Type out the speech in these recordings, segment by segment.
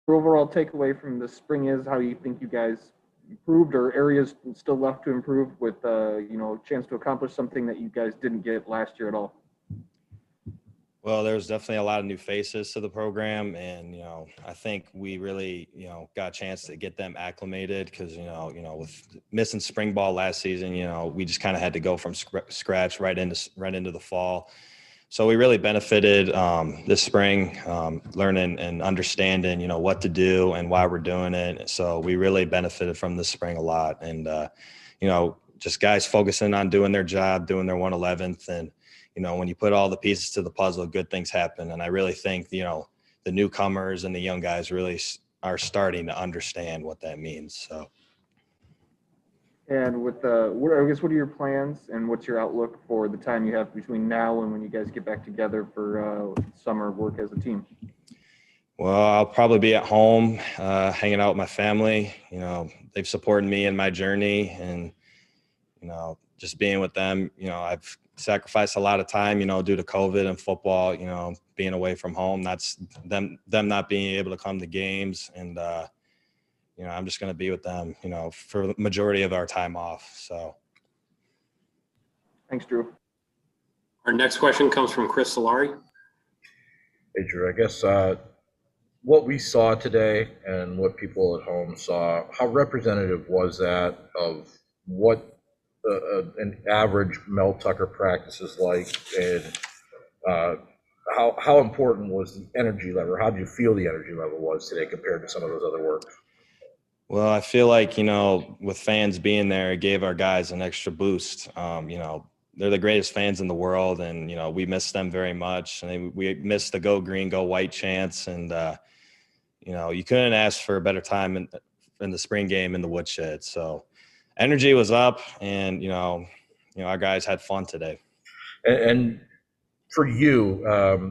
your overall takeaway from the spring is how you think you guys improved, or areas still left to improve with a chance to accomplish something that you guys didn't get last year at all? Well, there's definitely a lot of new faces to the program, and I think we really got a chance to get them acclimated because with missing spring ball last season, we just kind of had to go from scratch right into the fall. So we really benefited this spring, learning and understanding what to do and why we're doing it. So we really benefited from this spring a lot, and just guys focusing on doing their job, doing their 111th, and when you put all the pieces to the puzzle, good things happen. And I really think, the newcomers and the young guys really are starting to understand what that means. So. And with what are your plans and what's your outlook for the time you have between now and when you guys get back together for summer work as a team? Well, I'll probably be at home, hanging out with my family. They've supported me in my journey, and just being with them. I've sacrificed a lot of time, due to COVID and football, being away from home. That's them not being able to come to games. And, I'm just going to be with them, for the majority of our time off. So. Thanks, Drew. Our next question comes from Chris Solari. Hey, Drew, I guess what we saw today and what people at home saw, how representative was that of what an average Mel Tucker practice is like, and how important was the energy level? How did you feel the energy level was today compared to some of those other works? Well, I feel like, with fans being there, it gave our guys an extra boost. They're the greatest fans in the world, and, we miss them very much. And we miss the go green, go white chants. And, you couldn't ask for a better time in the spring game in the woodshed. So energy was up, and, our guys had fun today. And for you,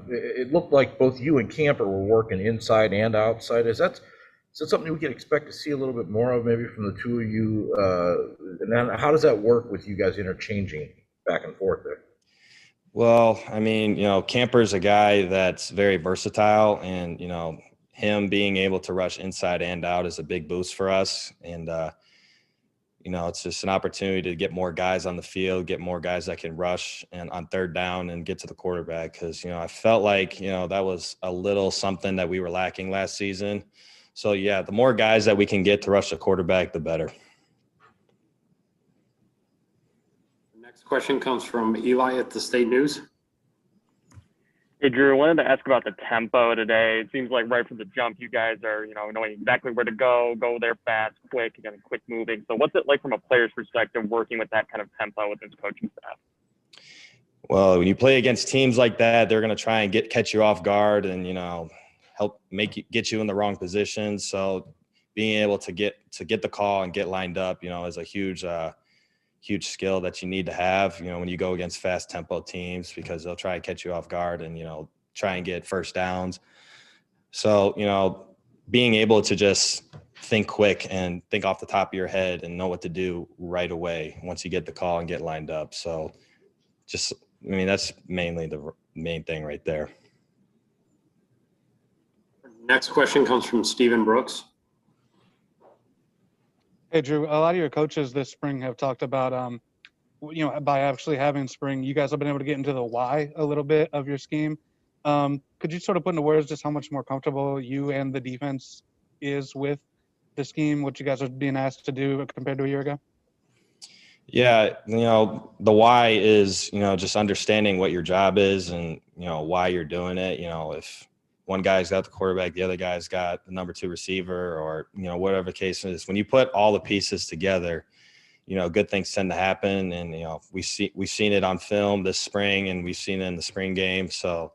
it looked like both you and Camper were working inside and outside. Is that something we can expect to see a little bit more of, maybe from the two of you? And then how does that work with you guys interchanging back and forth there? Well, I mean, Camper's a guy that's very versatile, and, him being able to rush inside and out is a big boost for us. And, it's just an opportunity to get more guys on the field, get more guys that can rush and on third down and get to the quarterback. Because, I felt like, that was a little something that we were lacking last season. So, yeah, the more guys that we can get to rush the quarterback, the better. The next question comes from Eli at the State News. Hey, Drew, I wanted to ask about the tempo today. It seems like right from the jump, you guys are, knowing exactly where to go there fast, quick, and quick moving. So what's it like from a player's perspective working with that kind of tempo with his coaching staff? Well, when you play against teams like that, they're going to try and catch you off guard and, help get you in the wrong position. So being able to get the call and get lined up, is a huge skill that you need to have, when you go against fast tempo teams, because they'll try and catch you off guard and, try and get first downs. So, being able to just think quick and think off the top of your head and know what to do right away once you get the call and get lined up. So that's mainly the main thing right there. Next question comes from Stephen Brooks. Hey, Drew, a lot of your coaches this spring have talked about, by actually having spring, you guys have been able to get into the why a little bit of your scheme. Could you sort of put into words just how much more comfortable you and the defense is with the scheme, what you guys are being asked to do compared to a year ago? Yeah, the why is, just understanding what your job is and, why you're doing it. If one guy's got the quarterback, the other guy's got the number 2 receiver, or, whatever the case is. When you put all the pieces together, good things tend to happen. And, we've seen it on film this spring, and we've seen it in the spring game. So,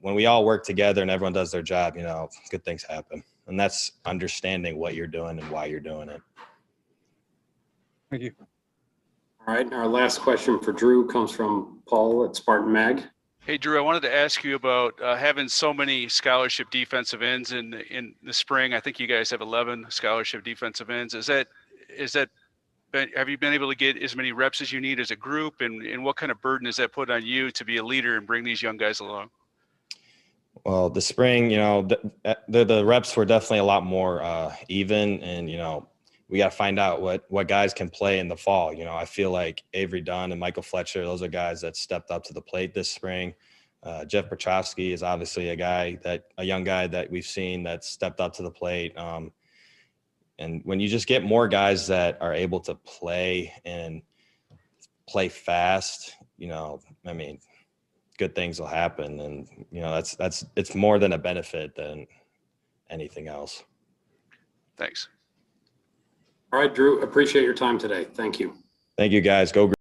when we all work together and everyone does their job, good things happen. And that's understanding what you're doing and why you're doing it. Thank you. All right. Our last question for Drew comes from Paul at Spartan Mag. Hey, Drew, I wanted to ask you about having so many scholarship defensive ends in the spring. I think you guys have 11 scholarship defensive ends. Have you been able to get as many reps as you need as a group? And what kind of burden does that put on you to be a leader and bring these young guys along? Well, the spring, the reps were definitely a lot more even, and we got to find out what guys can play in the fall. I feel like Avery Dunn and Michael Fletcher, those are guys that stepped up to the plate this spring. Jeff Petrowski is obviously a young guy that we've seen that stepped up to the plate. And when you just get more guys that are able to play and play fast, good things will happen. And, it's more than a benefit than anything else. Thanks. All right, Drew, appreciate your time today. Thank you. Thank you, guys. Go.